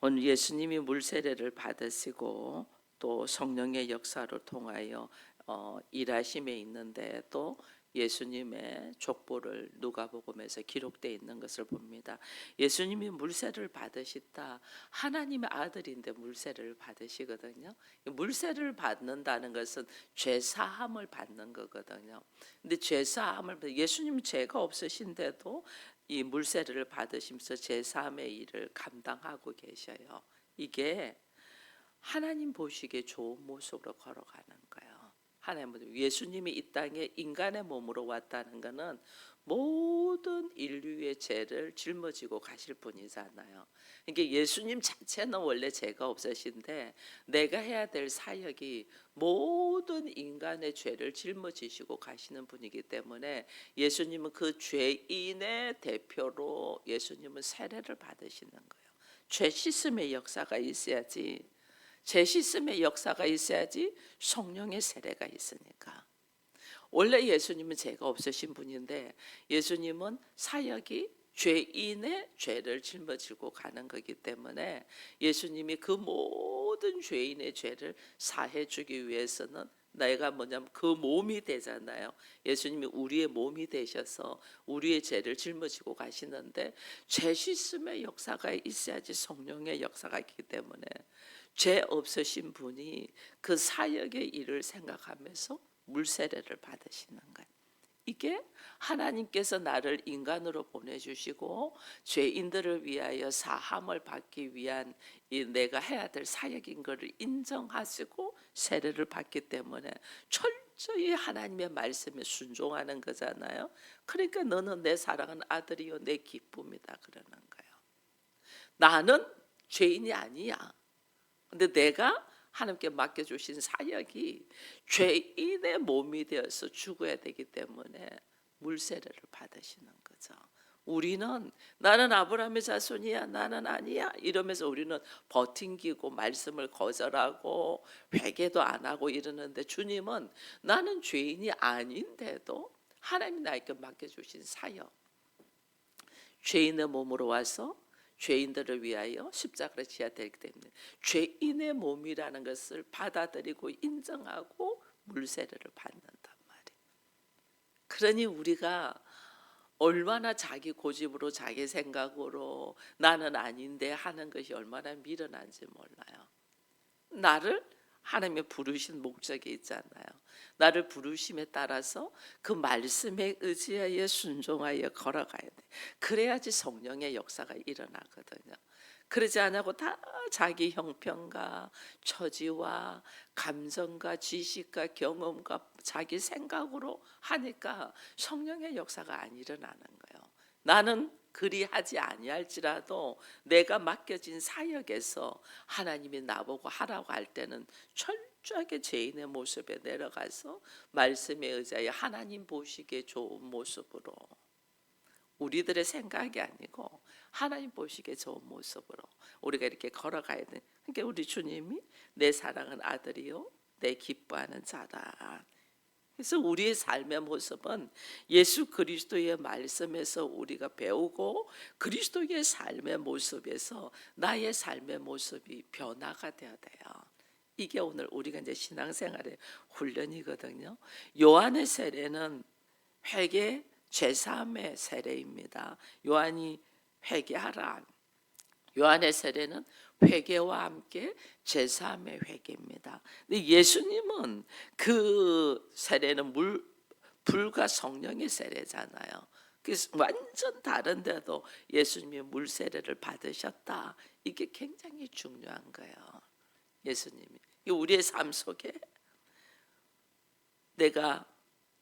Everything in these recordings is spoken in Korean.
오늘 예수님이 물세례를 받으시고 또 성령의 역사로 통하여 일하심에 있는데 또 예수님의 족보를 누가복음에서 기록되어 있는 것을 봅니다. 예수님이 물세례를 받으시다. 하나님의 아들인데 물세례를 받으시거든요. 물세례를 받는다는 것은 죄 사함을 받는 거거든요. 근데 죄 사함을 예수님 죄가 없으신데도 이 물세례를 받으시면서 제 삶의 일을 감당하고 계셔요. 이게 하나님 보시기에 좋은 모습으로 걸어가는 거예요. 하나님은 예수님이 이 땅에 인간의 몸으로 왔다는 것은 모든 인류의 죄를 짊어지고 가실 분이잖아요. 그러니까 예수님 자체는 원래 죄가 없으신데 내가 해야 될 사역이 모든 인간의 죄를 짊어지시고 가시는 분이기 때문에 예수님은 그 죄인의 대표로 예수님은 세례를 받으시는 거예요. 죄 씻음의 역사가 있어야지, 죄 씻음의 역사가 있어야지 성령의 세례가 있으니까. 원래 예수님은 죄가 없으신 분인데 예수님은 사역이 죄인의 죄를 짊어지고 가는 거기 때문에 예수님이 그 모든 죄인의 죄를 사해 주기 위해서는 내가 뭐냐면 그 몸이 되잖아요. 예수님이 우리의 몸이 되셔서 우리의 죄를 짊어지고 가시는데 죄 씻음의 역사가 있어야지 성령의 역사가 있기 때문에 죄 없으신 분이 그 사역의 일을 생각하면서 물세례를 받으시는 거예요. 이게 하나님께서 나를 인간으로 보내주시고 죄인들을 위하여 사함을 받기 위한 이 내가 해야 될 사역인 것을 인정하시고 세례를 받기 때문에 철저히 하나님의 말씀에 순종하는 거잖아요. 그러니까 너는 내 사랑하는 아들이요 내 기쁨이다 그러는 거예요. 나는 죄인이 아니야. 근데 내가 하나님께 맡겨주신 사역이 죄인의 몸이 되어서 죽어야 되기 때문에 물세례를 받으시는 거죠. 우리는 나는 아브라함의 자손이야 나는 아니야 이러면서 우리는 버팅기고 말씀을 거절하고 회개도 안 하고 이러는데 주님은 나는 죄인이 아닌데도 하나님이 나에게 맡겨주신 사역, 죄인의 몸으로 와서 죄인들을 위하여 십자가를 지어야 되기 때문에 죄인의 몸이라는 것을 받아들이고 인정하고 물세례를 받는단 말이에요. 그러니 우리가 얼마나 자기 고집으로 자기 생각으로 나는 아닌데 하는 것이 얼마나 미련한지 몰라요. 나를 하나님의 부르신 목적이 있잖아요. 나를 부르심에 따라서 그 말씀에 의지하여 순종하여 걸어가야 돼. 그래야지 성령의 역사가 일어나거든요. 그러지 않고 다 자기 형편과 처지와 감정과 지식과 경험과 자기 생각으로 하니까 성령의 역사가 안 일어나는 거예요. 나는 그리하지 아니할지라도 내가 맡겨진 사역에서 하나님이 나보고 하라고 할 때는 철저하게 죄인의 모습에 내려가서 말씀에 의지하여 하나님 보시기에 좋은 모습으로, 우리들의 생각이 아니고 하나님 보시기에 좋은 모습으로 우리가 이렇게 걸어가야 돼. 그러니까 우리 주님이 내 사랑하는 아들이요 내 기뻐하는 자다. 그래서 우리의 삶의 모습은 예수 그리스도의 말씀에서 우리가 배우고 그리스도의 삶의 모습에서 나의 삶의 모습이 변화가 되어야 돼요. 이게 오늘 우리가 이제 신앙생활의 훈련이거든요. 요한의 세례는 회개 제사함의 세례입니다. 요한이 회개하라. 요한의 세례는 회개와 함께 제사함의 회개입니다. 근데 예수님은 그 세례는 불과 성령의 세례잖아요. 그래서 완전 다른데도 예수님이 물 세례를 받으셨다. 이게 굉장히 중요한 거예요. 예수님이 우리의 삶 속에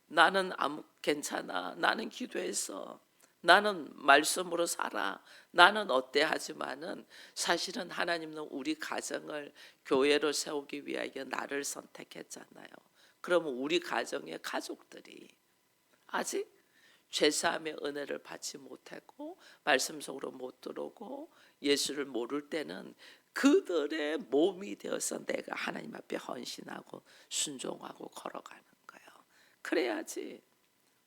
나는 괜찮아. 나는 기도해서 나는 말씀으로 살아. 나는 어때 하지만은 사실은 하나님은 우리 가정을 교회로 세우기 위하여 나를 선택했잖아요. 그러면 우리 가정의 가족들이 아직 죄사함의 은혜를 받지 못했고 말씀 속으로 못 들어오고 예수를 모를 때는 그들의 몸이 되어서 내가 하나님 앞에 헌신하고 순종하고 걸어가는 거예요. 그래야지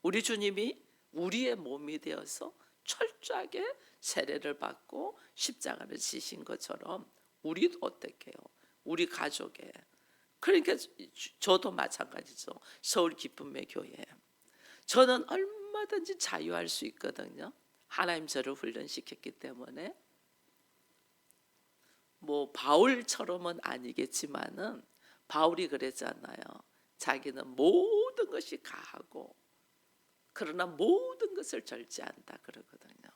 우리 주님이 우리의 몸이 되어서 철저하게 세례를 받고 십자가를 지신 것처럼 우리도 어떻게 해요? 우리 가족에. 그러니까 저도 마찬가지죠. 서울 기쁨의 교회. 저는 얼마든지 자유할 수 있거든요. 하나님 저를 훈련시켰기 때문에. 뭐 바울처럼은 아니겠지만은 바울이 그랬잖아요. 자기는 모든 것이 가하고 그러나 모든 것을 절제한다 그러거든요.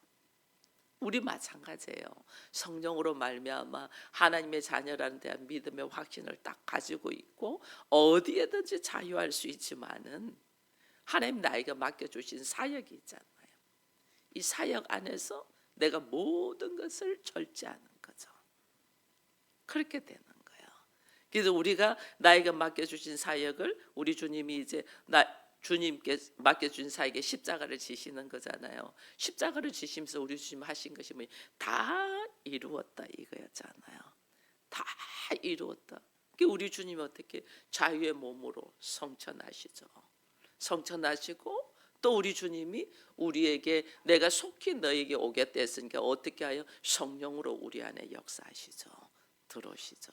우리 마찬가지예요. 성령으로 말미암아 하나님의 자녀라는 대한 믿음의 확신을 딱 가지고 있고 어디에든지 자유할 수 있지만은 하나님 나에게 맡겨주신 사역이 있잖아요. 이 사역 안에서 내가 모든 것을 절제하는 거죠. 그렇게 되는 거예요. 그래서 우리가 나에게 맡겨주신 사역을 우리 주님이 이제 주님께 맡겨준 사역에 십자가를 지시는 거잖아요. 십자가를 지시면서 우리 주님 하신 것이 다 이루었다 이거였잖아요. 다 이루었다. 우리 주님이 어떻게 자유의 몸으로 성천하시죠. 성천하시고 또 우리 주님이 우리에게 내가 속히 너에게 오겠다 했으니까 어떻게 하여 성령으로 우리 안에 역사하시죠. 들어오시죠.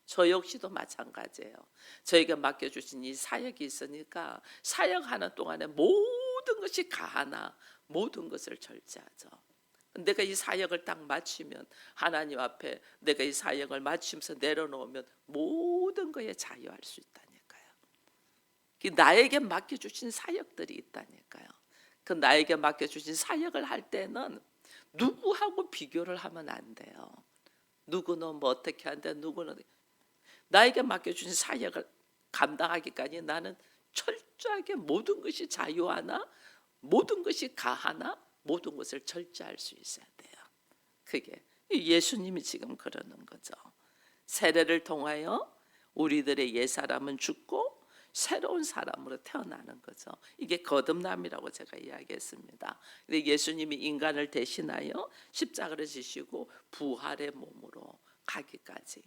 저 역시도 마찬가지예요. 저에게 맡겨주신 이 사역이 있으니까 사역하는 동안에 모든 것이 가하나 모든 것을 절제하죠. 내가 이 사역을 딱 마치면 하나님 앞에 내가 이 사역을 마치면서 내려놓으면 모든 거에 자유할 수 있다니까요. 나에게 맡겨주신 사역들이 있다니까요. 그 나에게 맡겨주신 사역을 할 때는 누구하고 비교를 하면 안 돼요. 누구는 뭐 어떻게 한다, 누구는 나에게 맡겨주신 사역을 감당하기까지 나는 철저하게 모든 것이 자유하나 모든 것이 가하나 모든 것을 절제할 수 있어야 돼요. 그게 예수님이 지금 그러는 거죠. 세례를 통하여 우리들의 옛사람은 죽고 새로운 사람으로 태어나는 거죠. 이게 거듭남이라고 제가 이야기했습니다. 근데 예수님이 인간을 대신하여 십자가를 지시고 부활의 몸으로 가기까지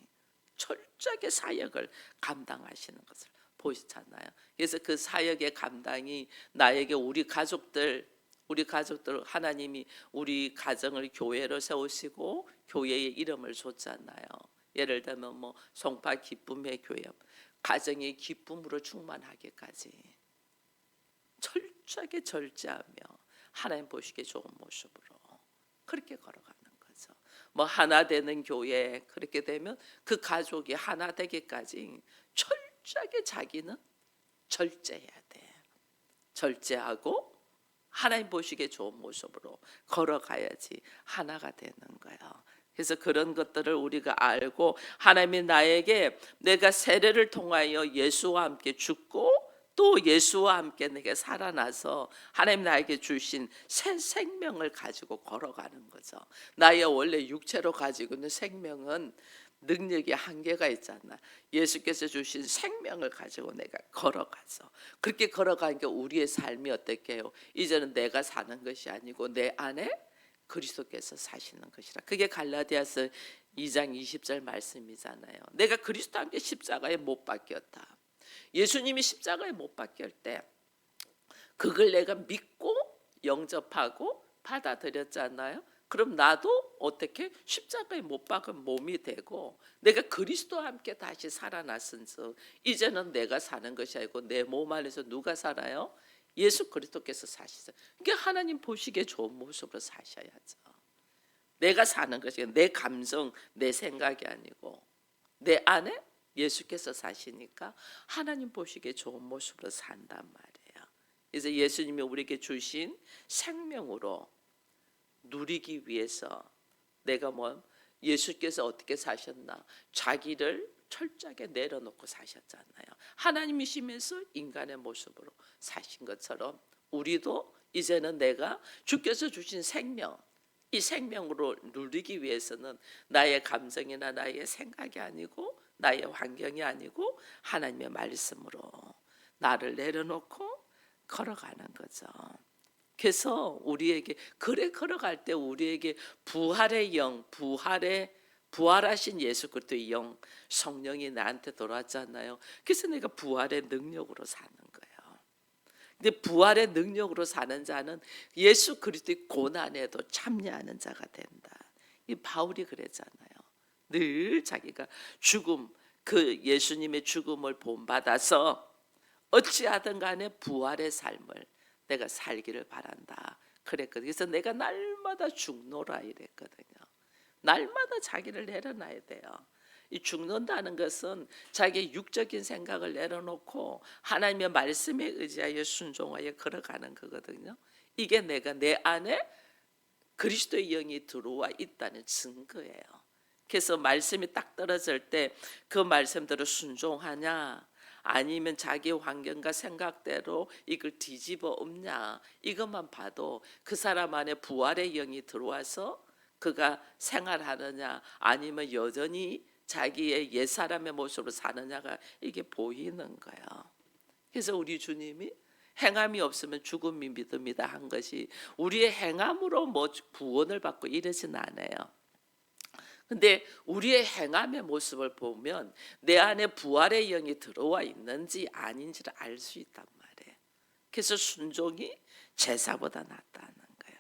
철저하게 사역을 감당하시는 것을 보시잖아요. 그래서 그 사역의 감당이 나에게 우리 가족들 하나님이 우리 가정을 교회로 세우시고 교회의 이름을 줬잖아요. 예를 들면 뭐 송파 기쁨의 교회, 가정의 기쁨으로 충만하기까지 철저하게 절제하며 하나님 보시기에 좋은 모습으로 그렇게 걸어가는 거죠. 뭐 하나 되는 교회 그렇게 되면 그 가족이 하나 되기까지 철저하게 자기는 절제해야 돼. 절제하고 하나님 보시기에 좋은 모습으로 걸어가야지 하나가 되는 거예요. 그래서 그런 것들을 우리가 알고 하나님이 나에게 내가 세례를 통하여 예수와 함께 죽고 또 예수와 함께 내게 살아나서 하나님 나에게 주신 새 생명을 가지고 걸어가는 거죠. 나의 원래 육체로 가지고 있는 생명은 능력이 한계가 있잖아. 예수께서 주신 생명을 가지고 내가 걸어가서 그렇게 걸어가니까 우리의 삶이 어떻게 해요? 이제는 내가 사는 것이 아니고 내 안에 그리스도께서 사시는 것이라. 그게 갈라디아서 2장 20절 말씀이잖아요. 내가 그리스도와 함께 십자가에 못 박혔다. 예수님이 십자가에 못 박힐 때 그걸 내가 믿고 영접하고 받아들였잖아요. 그럼 나도 어떻게 십자가에 못 박은 몸이 되고 내가 그리스도와 함께 다시 살아났은즉 이제는 내가 사는 것이 아니고 내 몸 안에서 누가 살아요? 예수 그리스도께서 사시죠. 그러니까 하나님 보시기에 좋은 모습으로 사셔야죠. 내가 사는 것이 내 감정, 내 생각이 아니고 내 안에 예수께서 사시니까 하나님 보시기에 좋은 모습으로 산단 말이에요. 그래서 예수님이 우리에게 주신 생명으로 누리기 위해서 내가 예수께서 어떻게 사셨나? 자기를 철저하게 내려놓고 사셨잖아요. 하나님이시면서 인간의 모습으로 사신 것처럼 우리도 이제는 내가 주께서 주신 생명, 이 생명으로 누리기 위해서는 나의 감정이나 나의 생각이 아니고 나의 환경이 아니고 하나님의 말씀으로 나를 내려놓고 걸어가는 거죠. 그래서 우리에게 그래 걸어갈 때 우리에게 부활의 영, 부활하신 예수 그리스도의 영, 성령이 나한테 돌아왔잖아요. 그래서 내가 부활의 능력으로 사는 거예요. 근데 부활의 능력으로 사는 자는 예수 그리스도의 고난에도 참여하는 자가 된다. 이 바울이 그랬잖아요. 늘 자기가 죽음, 그 예수님의 죽음을 본받아서 어찌하든 간에 부활의 삶을 내가 살기를 바란다 그랬거든요. 그래서 내가 날마다 죽노라 이랬거든요. 날마다 자기를 내려놔야 돼요. 이 죽는다는 것은 자기의 육적인 생각을 내려놓고 하나님의 말씀에 의지하여 순종하여 걸어가는 거거든요. 이게 내가 내 안에 그리스도의 영이 들어와 있다는 증거예요. 그래서 말씀이 딱 떨어질 때 그 말씀대로 순종하냐 아니면 자기 환경과 생각대로 이걸 뒤집어 엎냐 이것만 봐도 그 사람 안에 부활의 영이 들어와서 그가 생활하느냐 아니면 여전히 자기의 옛사람의 모습으로 사느냐가 이게 보이는 거예요. 그래서 우리 주님이 행함이 없으면 죽음이 믿음이다 한 것이 우리의 행함으로 뭐 구원을 받고 이러진 않아요. 근데 우리의 행함의 모습을 보면 내 안에 부활의 영이 들어와 있는지 아닌지를 알 수 있단 말이에요. 그래서 순종이 제사보다 낫다는 거예요.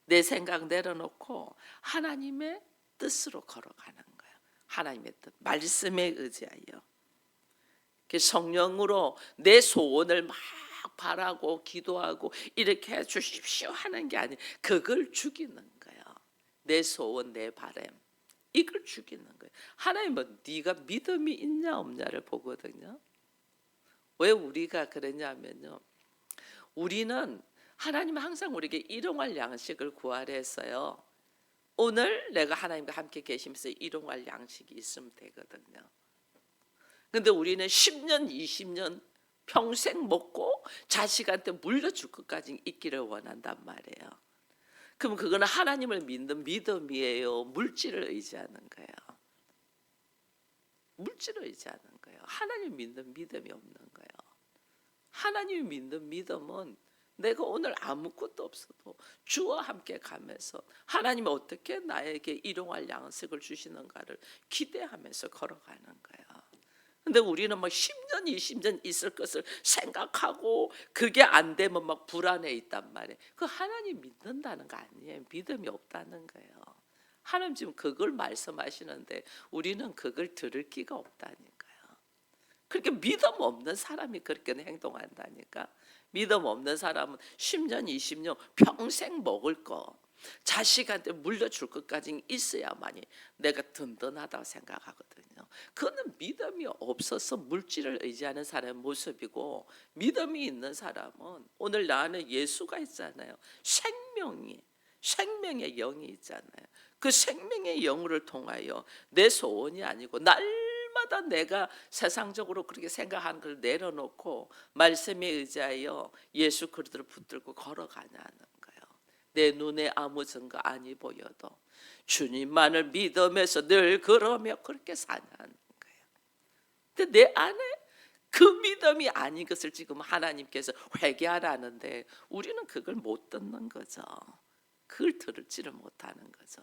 내 생각 내려놓고 하나님의 뜻으로 걸어가는 거예요. 하나님의 뜻, 말씀에 의지하여. 성령으로 내 소원을 막 바라고 기도하고 이렇게 해 주십시오 하는 게 아니에요. 그걸 죽이는 거예요. 내 소원, 내 바람 이걸 죽이는 거예요. 하나님은 네가 믿음이 있냐 없냐를 보거든요. 왜 우리가 그러냐면요. 우리는 하나님은 항상 우리에게 일용할 양식을 구하려 했어요. 오늘 내가 하나님과 함께 계시면서 일용할 양식이 있으면 되거든요. 근데 우리는 10년, 20년 평생 먹고 자식한테 물려줄 것까지 있기를 원한단 말이에요. 그럼 그거는 하나님을 믿는 믿음이에요. 물질을 의지하는 거예요. 물질을 의지하는 거예요. 하나님 믿는 믿음이 없는 거예요. 하나님 믿는 믿음은 내가 오늘 아무것도 없어도 주와 함께 가면서 하나님이 어떻게 나에게 일용할 양식을 주시는가를 기대하면서 걸어가는 거예요. 근데 우리는 막 10년, 20년 있을 것을 생각하고 그게 안 되면 막 불안해 있단 말이에요. 그 하나님 믿는다는 거 아니에요. 믿음이 없다는 거예요. 하나님 지금 그걸 말씀하시는데 우리는 그걸 들을 기가 없다니까요. 그렇게 믿음 없는 사람이 그렇게 행동한다니까. 믿음 없는 사람은 10년, 20년 평생 먹을 거 자식한테 물려줄 것까지 있어야만이 내가 든든하다고 생각하거든요. 그거는 믿음이 없어서 물질을 의지하는 사람의 모습이고, 믿음이 있는 사람은 오늘 나 안에 예수가 있잖아요. 생명의 영이 있잖아요. 그 생명의 영을 통하여 내 소원이 아니고 날마다 내가 세상적으로 그렇게 생각하는 걸 내려놓고 말씀에 의지하여 예수 그리스도를 붙들고 걸어가냐는 거예요. 내 눈에 아무 증거 아니 보여도 주님만을 믿으면서 늘 그러며 그렇게 사냐는 거예요. 근데 내 안에 그 믿음이 아닌 것을 지금 하나님께서 회개하라는데 우리는 그걸 못 듣는 거죠. 그걸 들을지를 못하는 거죠.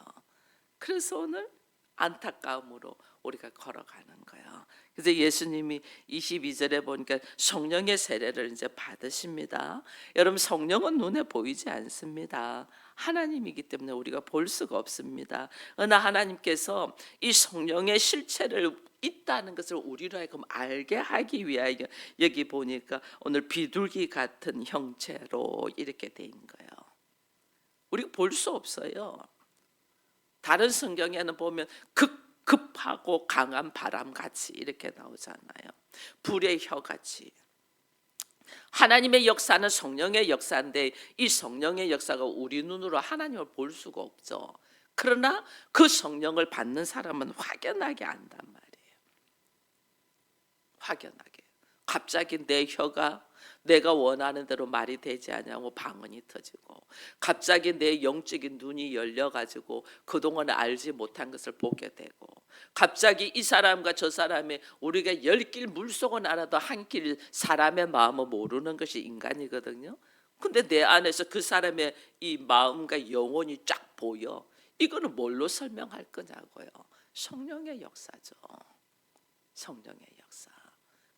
그래서 오늘 안타까움으로 우리가 걸어가는 거예요. 그래서 예수님이 22절에 보니까 성령의 세례를 이제 받으십니다. 여러분, 성령은 눈에 보이지 않습니다. 하나님이기 때문에 우리가 볼 수가 없습니다. 그러나 하나님께서 이 성령의 실체를 있다는 것을 우리로 하여금 알게 하기 위하여 여기 보니까 오늘 비둘기 같은 형체로 이렇게 돼 있는 거예요. 우리가 볼 수 없어요. 다른 성경에는 보면 급하고 강한 바람같이 이렇게 나오잖아요. 불의 혀같이. 하나님의 역사는 성령의 역사인데 이 성령의 역사가 우리 눈으로 하나님을 볼 수가 없죠. 그러나 그 성령을 받는 사람은 확연하게 안단 말이에요. 확연하게. 갑자기 내 혀가 내가 원하는 대로 말이 되지 않냐고 방언이 터지고, 갑자기 내 영적인 눈이 열려가지고 그동안 알지 못한 것을 보게 되고, 갑자기 이 사람과 저 사람의 우리가 10길 물속은 알아도 한 길 사람의 마음을 모르는 것이 인간이거든요. 근데 내 안에서 그 사람의 이 마음과 영혼이 쫙 보여. 이거는 뭘로 설명할 거냐고요. 성령의 역사죠. 성령의 역사.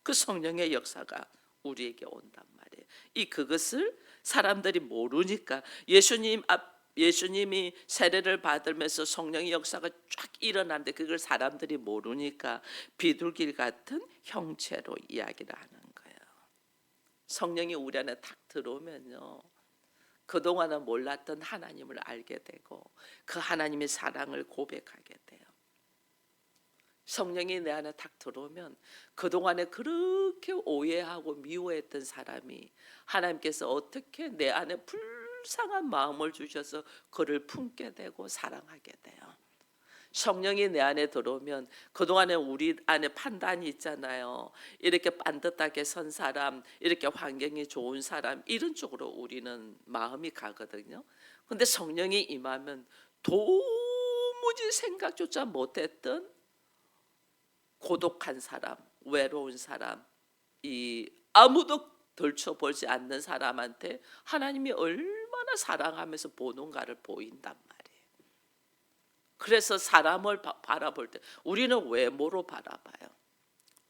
그 성령의 역사가 우리에게 온단 말이에요. 그것을 사람들이 모르니까 예수님이 세례를 받으면서 성령의 역사가 쫙 일어나는데 그걸 사람들이 모르니까 비둘기 같은 형체로 이야기를 하는 거예요. 성령이 우리 안에 탁 들어오면요, 그동안은 몰랐던 하나님을 알게 되고 그 하나님의 사랑을 고백하게 돼요. 성령이 내 안에 탁 들어오면 그동안에 그렇게 오해하고 미워했던 사람이 하나님께서 어떻게 내 안에 불쌍한 마음을 주셔서 그를 품게 되고 사랑하게 돼요. 성령이 내 안에 들어오면 그동안에 우리 안에 판단이 있잖아요. 이렇게 반듯하게 선 사람, 이렇게 환경이 좋은 사람, 이런 쪽으로 우리는 마음이 가거든요. 근데 성령이 임하면 도무지 생각조차 못했던 고독한 사람, 외로운 사람, 이 아무도 들춰보지 않는 사람한테 하나님이 얼마나 사랑하면서 보는가를 보인단 말이에요. 그래서 사람을 바라볼 때 우리는 외모로 바라봐요.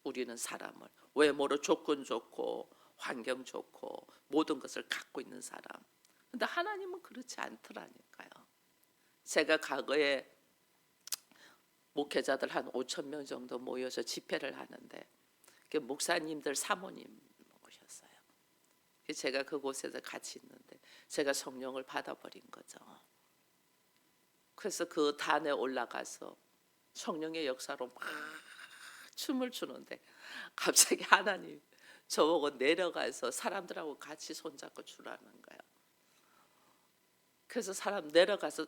우리는 사람을 외모로 조건 좋고 환경 좋고 모든 것을 갖고 있는 사람. 근데 하나님은 그렇지 않더라니까요. 제가 과거에 목회자들 한 5천 명 정도 모여서 집회를 하는데 그 목사님들 사모님 오셨어요. 제가 그곳에서 같이 있는데 제가 성령을 받아버린 거죠. 그래서 그 단에 올라가서 성령의 역사로 막 춤을 추는데 갑자기 하나님 저보고 내려가서 사람들하고 같이 손잡고 추라는 거예요. 그래서 사람 내려가서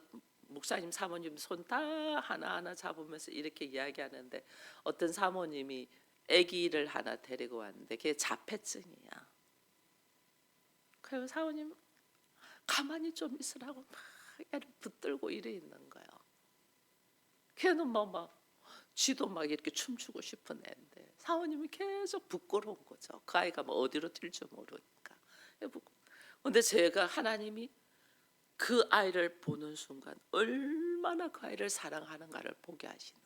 목사님 사모님 손 다 하나하나 잡으면서 이렇게 이야기하는데 어떤 사모님이 아기를 하나 데리고 왔는데 그게 자폐증이야. 그래서 사모님 가만히 좀 있으라고 막 애를 붙들고 이래 있는 거예요. 걔는 막 지도 막 이렇게 춤추고 싶은 애인데 사모님이 계속 부끄러운 거죠. 그 아이가 뭐 어디로 튈지 모르니까. 근데 제가 하나님이 그 아이를 보는 순간 얼마나 그 아이를 사랑하는가를 보게 하시는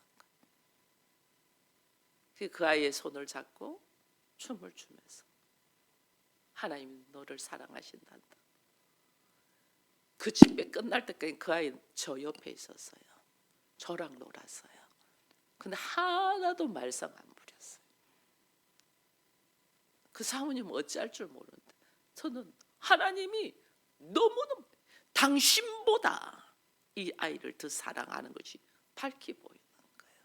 거예요. 그 아이의 손을 잡고 춤을 추면서 하나님이 너를 사랑하신단다. 그 집회 끝날 때까지 그 아이 저 옆에 있었어요. 저랑 놀았어요. 근데 하나도 말썽 안 부렸어요. 그 사모님은 어찌할 줄 모르는데 저는 하나님이 너무너무 당신보다 이 아이를 더 사랑하는 것이 밝히 보이는 거예요.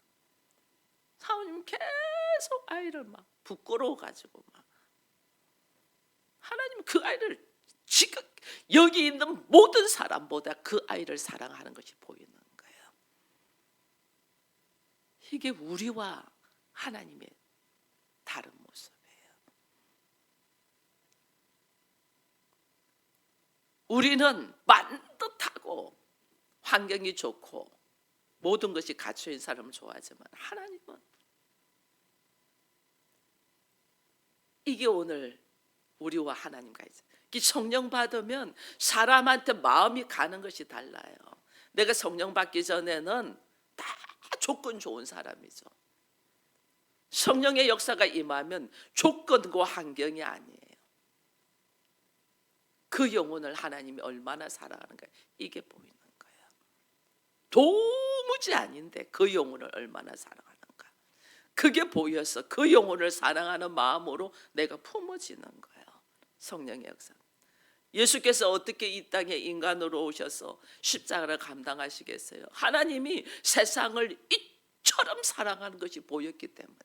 사모님은 계속 아이를 막 부끄러워가지고 막 하나님은 그 아이를 지금 여기 있는 모든 사람보다 그 아이를 사랑하는 것이 보이는 거예요. 이게 우리와 하나님의 다른 모습이에요. 우리는 반듯하고 환경이 좋고 모든 것이 갖춰진 사람을 좋아하지만 하나님은 이게 오늘 우리와 하나님과 있어요. 성령 받으면 사람한테 마음이 가는 것이 달라요. 내가 성령 받기 전에는 다 조건 좋은 사람이죠. 성령의 역사가 임하면 조건과 환경이 아니에요. 그 영혼을 하나님이 얼마나 사랑하는가 이게 보이는 거예요. 도무지 아닌데 그 영혼을 얼마나 사랑하는가 그게 보여서 그 영혼을 사랑하는 마음으로 내가 품어지는 거예요. 성령의 역사. 예수께서 어떻게 이 땅에 인간으로 오셔서 십자가를 감당하시겠어요? 하나님이 세상을 이처럼 사랑하는 것이 보였기 때문에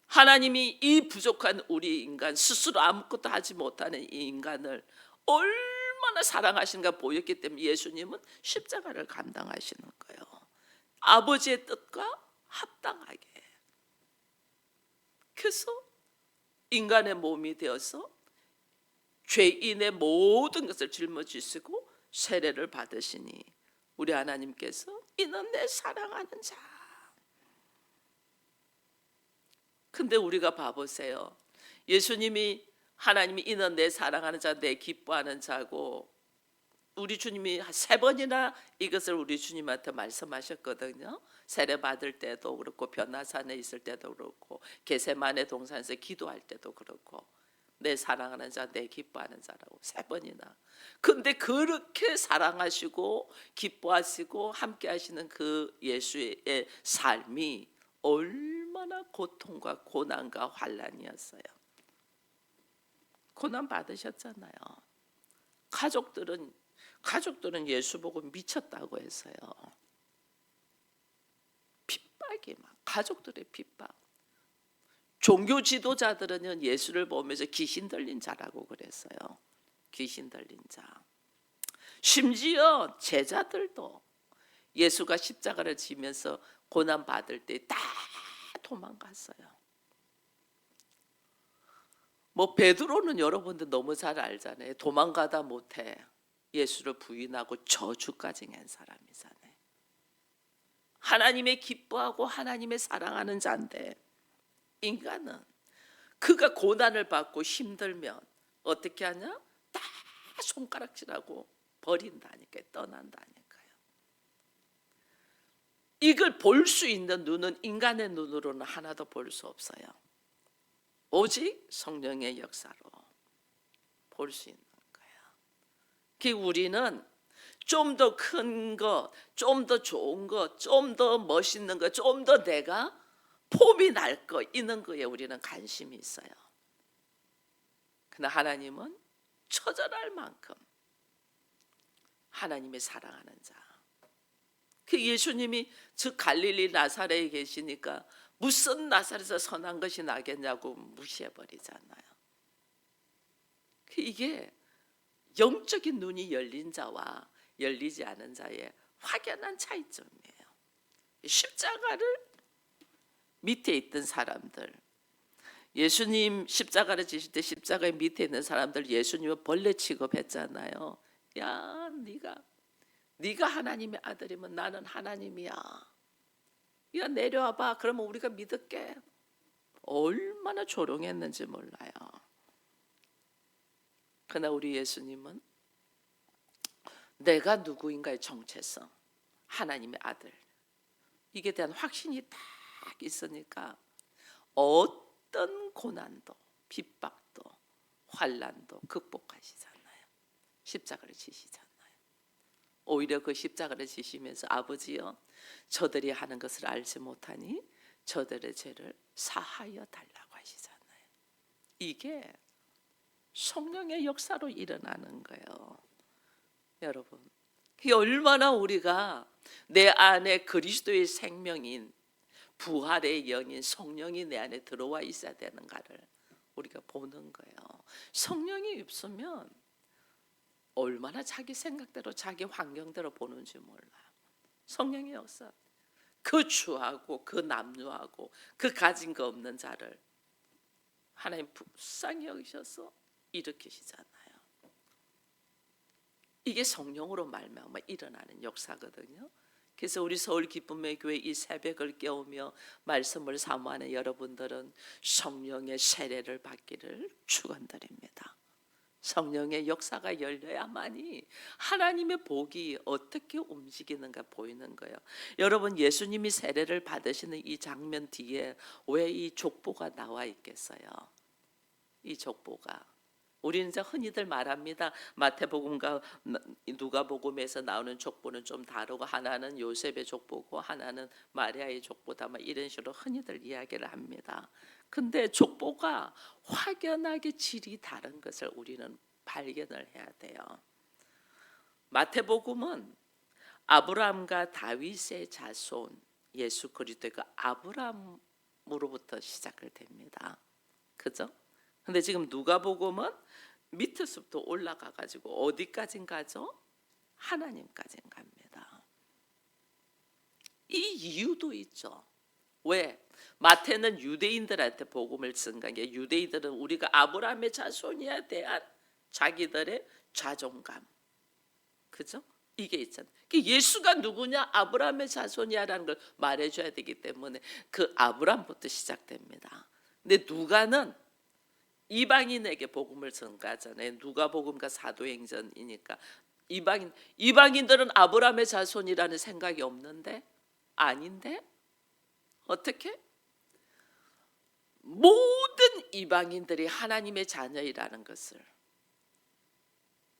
하나님이 이 부족한 우리 인간 스스로 아무것도 하지 못하는 이 인간을 얼마나 사랑하시는가 보였기 때문에 예수님은 십자가를 감당하시는 거예요. 아버지의 뜻과 합당하게. 그래서 인간의 몸이 되어서 죄인의 모든 것을 짊어지시고 세례를 받으시니 우리 하나님께서 이는 내 사랑하는 자. 근데 우리가 봐보세요. 예수님이 하나님이 이는 내 사랑하는 자, 내 기뻐하는 자고 우리 주님이 3번이나 이것을 우리 주님한테 말씀하셨거든요. 세례 받을 때도 그렇고 변화산에 있을 때도 그렇고 겟세마네 동산에서 기도할 때도 그렇고 내 사랑하는 자, 내 기뻐하는 자라고 3번이나. 근데 그렇게 사랑하시고 기뻐하시고 함께 하시는 그 예수의 삶이 얼마나 고통과 고난과 환난이었어요. 고난 받으셨잖아요. 가족들은 예수 보고 미쳤다고 했어요. 핍박이 막, 가족들의 핍박. 종교 지도자들은 예수를 보면서 귀신 들린 자라고 그랬어요. 귀신 들린 자. 심지어 제자들도 예수가 십자가를 지면서 고난 받을 때 다 도망갔어요. 뭐 베드로는 여러분들 너무 잘 알잖아요. 도망가다 못해 예수를 부인하고 저주까지 한 사람이잖아요. 하나님의 기뻐하고 하나님의 사랑하는 자인데, 인간은 그가 고난을 받고 힘들면 어떻게 하냐? 다 손가락질하고 버린다니까요. 떠난다니까요. 이걸 볼 수 있는 눈은 인간의 눈으로는 하나도 볼 수 없어요. 오직 성령의 역사로 볼 수 있는 거예요. 그 우리는 좀 더 큰 것, 좀 더 좋은 것, 좀 더 멋있는 것, 좀 더 내가 폼이 날 것, 있는 거에 우리는 관심이 있어요. 그러나 하나님은 처절할 만큼 하나님의 사랑하는 자. 그 예수님이 즉 갈릴리 나사렛에 계시니까 무슨 나사렛에서 선한 것이 나겠냐고 무시해버리잖아요. 이게 영적인 눈이 열린 자와 열리지 않은 자의 확연한 차이점이에요. 십자가를 밑에 있던 사람들, 예수님 십자가를 지실 때 십자가의 밑에 있는 사람들 예수님은 벌레 취급했잖아요. 야, 네가 하나님의 아들이면 나는 하나님이야. 야, 내려와봐. 그러면 우리가 믿을게. 얼마나 조롱했는지 몰라요. 그러나 우리 예수님은 내가 누구인가의 정체성, 하나님의 아들, 이게 대한 확신이 딱 있으니까 어떤 고난도 핍박도 환난도 극복하시잖아요. 십자가를 지시잖아요. 오히려 그 십자가를 지시면서 아버지여, 저들이 하는 것을 알지 못하니 저들의 죄를 사하여 달라고 하시잖아요. 이게 성령의 역사로 일어나는 거예요. 여러분, 그게 얼마나 우리가 내 안에 그리스도의 생명인 부활의 영인 성령이 내 안에 들어와 있어야 되는가를 우리가 보는 거예요. 성령이 없으면 얼마나 자기 생각대로 자기 환경대로 보는지 몰라요. 성령의 역사, 그 주하고 그 남유하고 그 가진 거 없는 자를 하나님 불쌍히 여기셔서 일으키시잖아요. 이게 성령으로 말미암아 일어나는 역사거든요. 그래서 우리 서울 기쁨의 교회 이 새벽을 깨우며 말씀을 사모하는 여러분들은 성령의 세례를 받기를 축원드립니다. 성령의 역사가 열려야만이 하나님의 복이 어떻게 움직이는가 보이는 거예요. 여러분, 예수님이 세례를 받으시는 이 장면 뒤에 왜 이 족보가 나와 있겠어요? 이 족보가, 우리는 이제 흔히들 말합니다. 마태복음과 누가복음에서 나오는 족보는 좀 다르고 하나는 요셉의 족보고 하나는 마리아의 족보다, 이런 식으로 흔히들 이야기를 합니다. 근데 족보가 확연하게 질이 다른 것을 우리는 발견을 해야 돼요. 마태복음은 아브라함과 다윗의 자손 예수 그리스도의 그 아브라함으로부터 시작을 됩니다. 그죠? 근데 지금 누가복음은 밑에서부터 올라가 가지고 어디까지 가죠? 하나님까지 갑니다. 이 이유도 있죠. 왜? 마태는 유대인들한테 복음을 증가한 게, 유대인들은 우리가 아브라함의 자손이야 대한 자기들의 자존감, 그죠? 이게 있잖아요. 예수가 누구냐, 아브라함의 자손이야라는 걸 말해줘야 되기 때문에 그 아브라함부터 시작됩니다. 근데 누가는 이방인에게 복음을 전가하잖아요. 누가복음과 사도행전이니까 이방인들은 아브라함의 자손이라는 생각이 없는데, 아닌데 어떻게? 모든 이방인들이 하나님의 자녀이라는 것을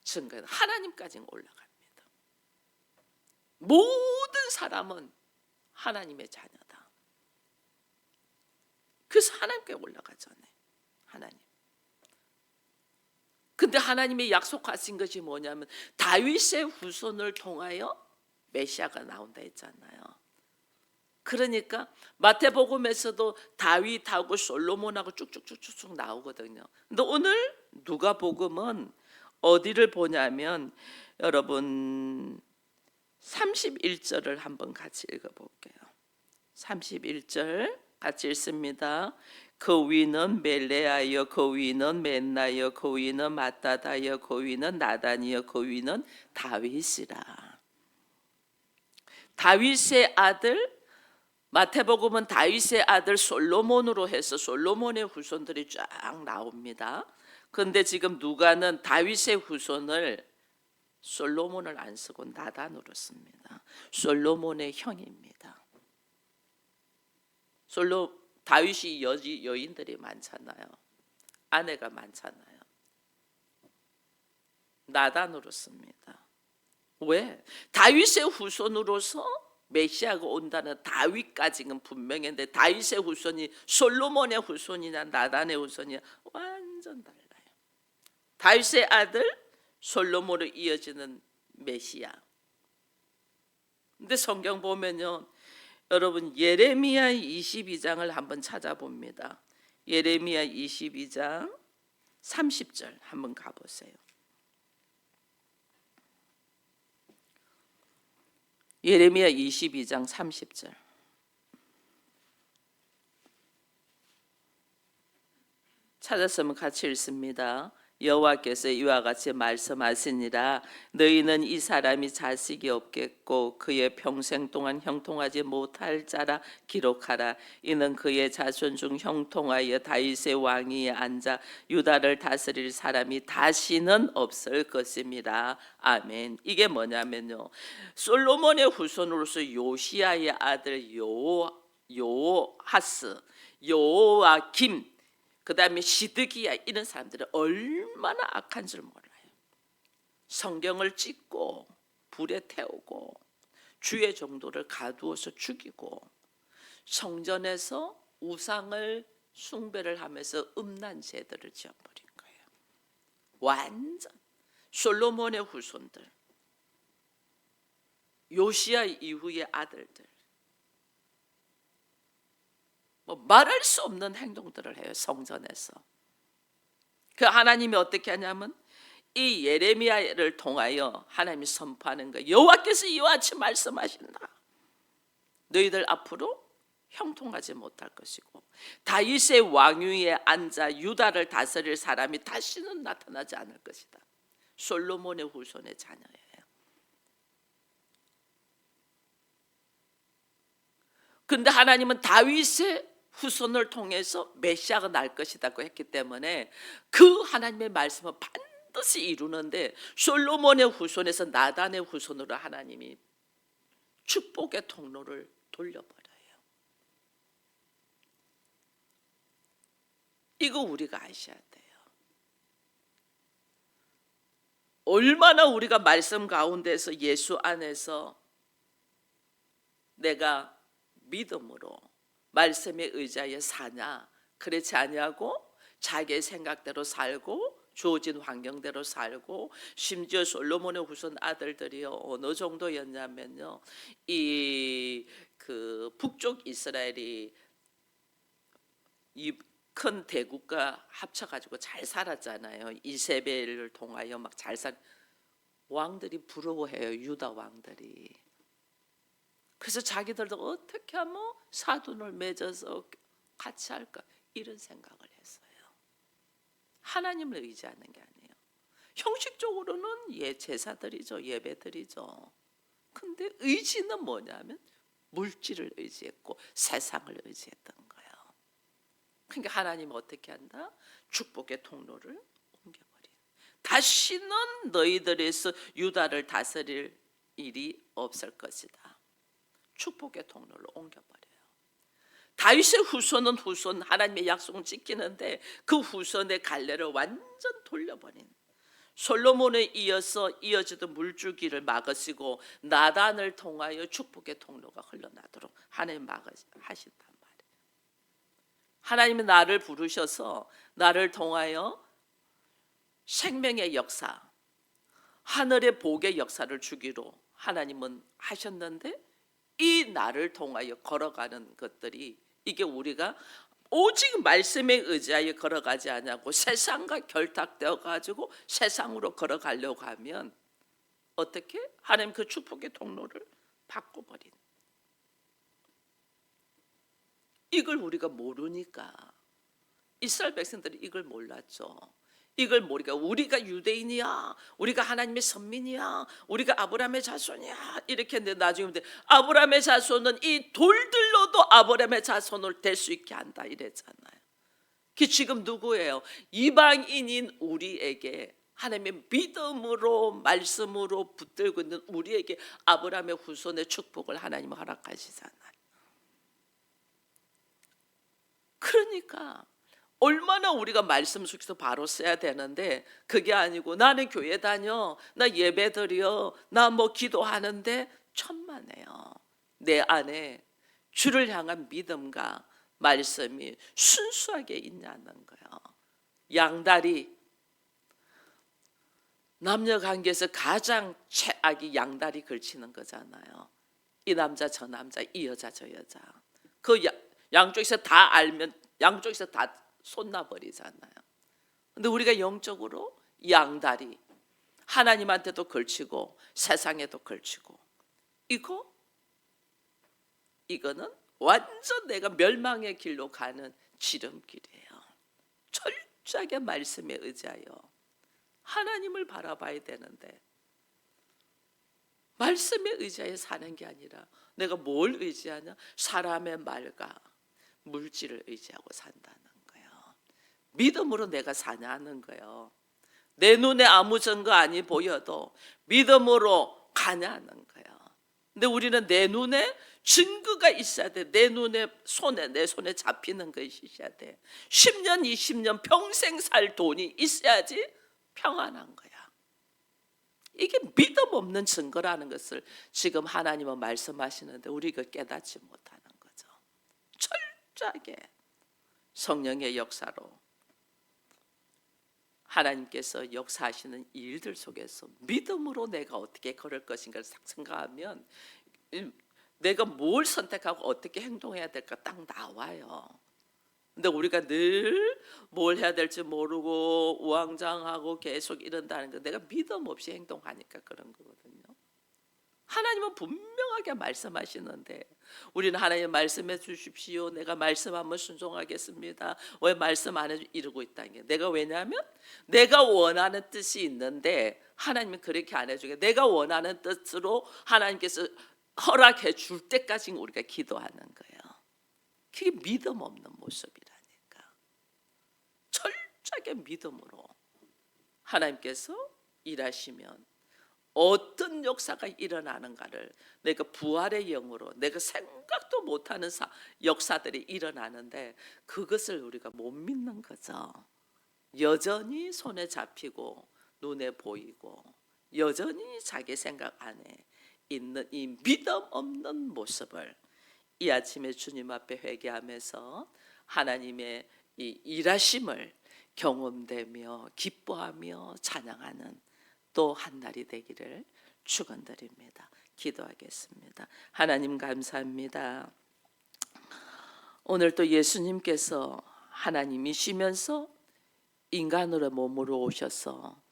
증거해요. 하나님까지는 올라갑니다. 모든 사람은 하나님의 자녀다. 그래서 하나님께 올라가잖아요. 하나님. 근데 하나님이 약속하신 것이 뭐냐면 다윗의 후손을 통하여 메시아가 나온다 했잖아요. 그러니까 마태복음에서도 다윗하고 솔로몬하고 쭉쭉쭉쭉 나오거든요. 근데 오늘 누가복음은 어디를 보냐면 여러분 31절을 한번 같이 읽어볼게요. 31절 같이 읽습니다. 그 위는 멜레아여, 그 위는 맨나여, 그 위는 마따다여, 그 위는 나단이여, 그 위는 다윗이라. 다윗의 아들, 마태복음은 다윗의 아들 솔로몬으로 해서 솔로몬의 후손들이 쫙 나옵니다. 그런데 지금 누가는 다윗의 후손을 솔로몬을 안 쓰고 나단으로 씁니다. 솔로몬의 형입니다. 다윗이 여인들이 많잖아요. 아내가 많잖아요. 나단으로 씁니다. 왜? 다윗의 후손으로서 메시아가 온다는 다윗까지는 분명했는데 다윗의 후손이 솔로몬의 후손이냐 나단의 후손이냐 완전 달라요. 다윗의 아들 솔로몬으로 이어지는 메시아. 근데 성경 보면요, 여러분 예레미야 22장을 한번 찾아봅니다. 예레미야 22장 30절 한번 가보세요. 예레미야 22장 30절. 찾았으면 같이 읽습니다. 여호와께서 이와 같이 말씀하시니라. 너희는 이 사람이 자식이 없겠고 그의 평생 동안 형통하지 못할 자라 기록하라. 이는 그의 자손 중 형통하여 다윗의 왕위에 앉아 유다를 다스릴 사람이 다시는 없을 것입니다. 아멘. 이게 뭐냐면요, 솔로몬의 후손으로서 요시야의 아들 요하스, 요아김, 그 다음에 시드기야, 이런 사람들은 얼마나 악한 줄 몰라요. 성경을 찢고 불에 태우고 주의 종도를 가두어서 죽이고 성전에서 우상을 숭배를 하면서 음란 제도를 지어버린 거예요. 완전 솔로몬의 후손들, 요시야 이후의 아들들, 말할 수 없는 행동들을 해요. 성전에서. 그 하나님이 어떻게 하냐면 이 예레미야를 통하여 하나님이 선포하는 거예요. 여호와께서 이와 같이 말씀하신다. 너희들 앞으로 형통하지 못할 것이고 다윗의 왕위에 앉아 유다를 다스릴 사람이 다시는 나타나지 않을 것이다. 솔로몬의 후손의 자녀예요. 근데 하나님은 다윗의 후손을 통해서 메시아가 날 것이라고 했기 때문에 그 하나님의 말씀은 반드시 이루는데 솔로몬의 후손에서 나단의 후손으로 하나님이 축복의 통로를 돌려버려요. 이거 우리가 아셔야 돼요. 얼마나 우리가 말씀 가운데서 예수 안에서 내가 믿음으로 말씀에 의지하여 사냐, 그렇지 아니하고 자기의 생각대로 살고 주어진 환경대로 살고, 심지어 솔로몬의 후손 아들들이요 어느 정도였냐면요, 이 그 북쪽 이스라엘이 이 큰 대국과 합쳐가지고 잘 살았잖아요. 이세벨을 통하여 막 잘 살, 왕들이 부러워해요. 유다 왕들이. 그래서 자기들도 어떻게 하면 사돈을 맺어서 같이 할까, 이런 생각을 했어요. 하나님을 의지하는 게 아니에요. 형식적으로는 제사드리죠, 예배드리죠. 근데 의지는 뭐냐면 물질을 의지했고 세상을 의지했던 거예요. 그러니까 하나님은 어떻게 한다? 축복의 통로를 옮겨버려요. 다시는 너희들에서 유다를 다스릴 일이 없을 것이다. 축복의 통로를 옮겨버려요. 다윗의 후손은 후손 하나님의 약속을 지키는데 그 후손의 갈래를 완전 돌려버린, 솔로몬에 이어서 이어지던 물줄기를 막으시고 나단을 통하여 축복의 통로가 흘러나도록 하나님 막으신단 말이에요. 하나님은 나를 부르셔서 나를 통하여 생명의 역사, 하늘의 복의 역사를 주기로 하나님은 하셨는데, 이 나를 통하여 걸어가는 것들이, 이게 우리가 오직 말씀에 의지하여 걸어가지 않냐고 세상과 결탁되어 가지고 세상으로 걸어가려고 하면 어떻게? 하나님 그 축복의 통로를 바꿔버린, 이걸 우리가 모르니까, 이스라엘 백성들이 이걸 몰랐죠. 이걸 모르니까 우리가 유대인이야, 우리가 하나님의 선민이야, 우리가 아브라함의 자손이야 이렇게 했는데, 나중에 아브라함의 자손은 이 돌들로도 아브라함의 자손을 될 수 있게 한다 이랬잖아요. 그 지금 누구예요? 이방인인 우리에게 하나님의 믿음으로 말씀으로 붙들고 있는 우리에게 아브라함의 후손의 축복을 하나님은 허락하시잖아요. 그러니까 얼마나 우리가 말씀 속에서 바로 써야 되는데, 그게 아니고 나는 교회 다녀, 나 예배 드려, 나 뭐 기도하는데 천만에요. 내 안에 주를 향한 믿음과 말씀이 순수하게 있냐는 거예요. 양다리, 남녀 관계에서 가장 최악이 양다리 걸치는 거잖아요. 이 남자 저 남자, 이 여자 저 여자, 그 양쪽에서 다 알면 양쪽에서 다 쏟나버리잖아요. 근데 우리가 영적으로 양다리, 하나님한테도 걸치고 세상에도 걸치고, 이거는 완전 내가 멸망의 길로 가는 지름길이에요. 철저하게 말씀에 의지하여 하나님을 바라봐야 되는데, 말씀에 의지하여 사는 게 아니라 내가 뭘 의지하냐? 사람의 말과 물질을 의지하고 산다는 거예요. 믿음으로 내가 사냐는 거예요. 내 눈에 아무 증거 아니 보여도 믿음으로 가냐는 거예요. 근데 우리는 내 눈에 증거가 있어야 돼. 내 손에 잡히는 것이 있어야 돼. 10년 20년 평생 살 돈이 있어야지 평안한 거야. 이게 믿음 없는 증거라는 것을 지금 하나님은 말씀하시는데 우리가 깨닫지 못하는 거죠. 철저하게 성령의 역사로 하나님께서 역사하시는 일들 속에서 믿음으로 내가 어떻게 걸을 것인가를 생각하면 내가 뭘 선택하고 어떻게 행동해야 될까 딱 나와요. 근데 우리가 늘 뭘 해야 될지 모르고 우왕좌왕하고 계속 이런다는 거, 내가 믿음 없이 행동하니까 그런 거거든요. 하나님은 분명하게 말씀하시는데 우리는 하나님 말씀해 주십시오, 내가 말씀하면 순종하겠습니다, 왜 말씀 안 해주 이러고 있다는 게, 내가 왜냐하면 내가 원하는 뜻이 있는데 하나님은 그렇게 안 해주게, 내가 원하는 뜻으로 하나님께서 허락해 줄 때까지 우리가 기도하는 거예요. 그게 믿음 없는 모습이라니까. 철저하게 믿음으로 하나님께서 일하시면 어떤 역사가 일어나는가를, 내가 부활의 영으로 내가 생각도 못하는 역사들이 일어나는데 그것을 우리가 못 믿는 거죠. 여전히 손에 잡히고 눈에 보이고 여전히 자기 생각 안에 있는 이 믿음 없는 모습을 이 아침에 주님 앞에 회개하면서 하나님의 이 일하심을 경험되며 기뻐하며 찬양하는 또 한 날이 되기를 축원드립니다. 기도하겠습니다. 하나님 감사합니다. 오늘 또 예수님께서 하나님이시면서 인간으로 몸으로 오셔서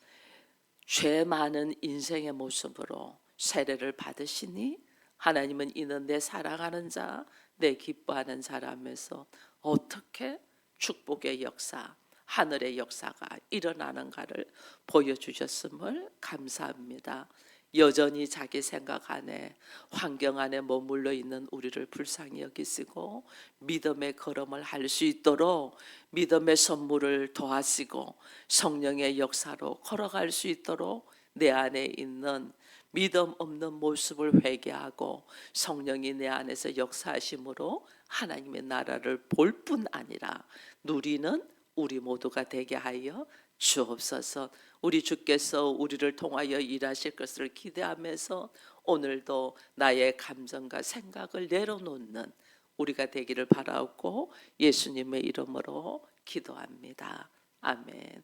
죄 많은 인생의 모습으로 세례를 받으시니 하나님은 이는 내 사랑하는 자, 내 기뻐하는 자라면서 어떻게 축복의 역사, 하늘의 역사가 일어나는가를 보여주셨음을 감사합니다. 여전히 자기 생각 안에 환경 안에 머물러 있는 우리를 불쌍히 여기시고 믿음의 걸음을 할 수 있도록 믿음의 선물을 더하시고 성령의 역사로 걸어갈 수 있도록 내 안에 있는 믿음 없는 모습을 회개하고 성령이 내 안에서 역사하심으로 하나님의 나라를 볼 뿐 아니라 누리는 우리 모두가 되게 하여 주옵소서. 우리 주께서 우리를 통하여 일하실 것을 기대하면서 오늘도 나의 감정과 생각을 내려놓는 우리가 되기를 바라고 예수님의 이름으로 기도합니다. 아멘.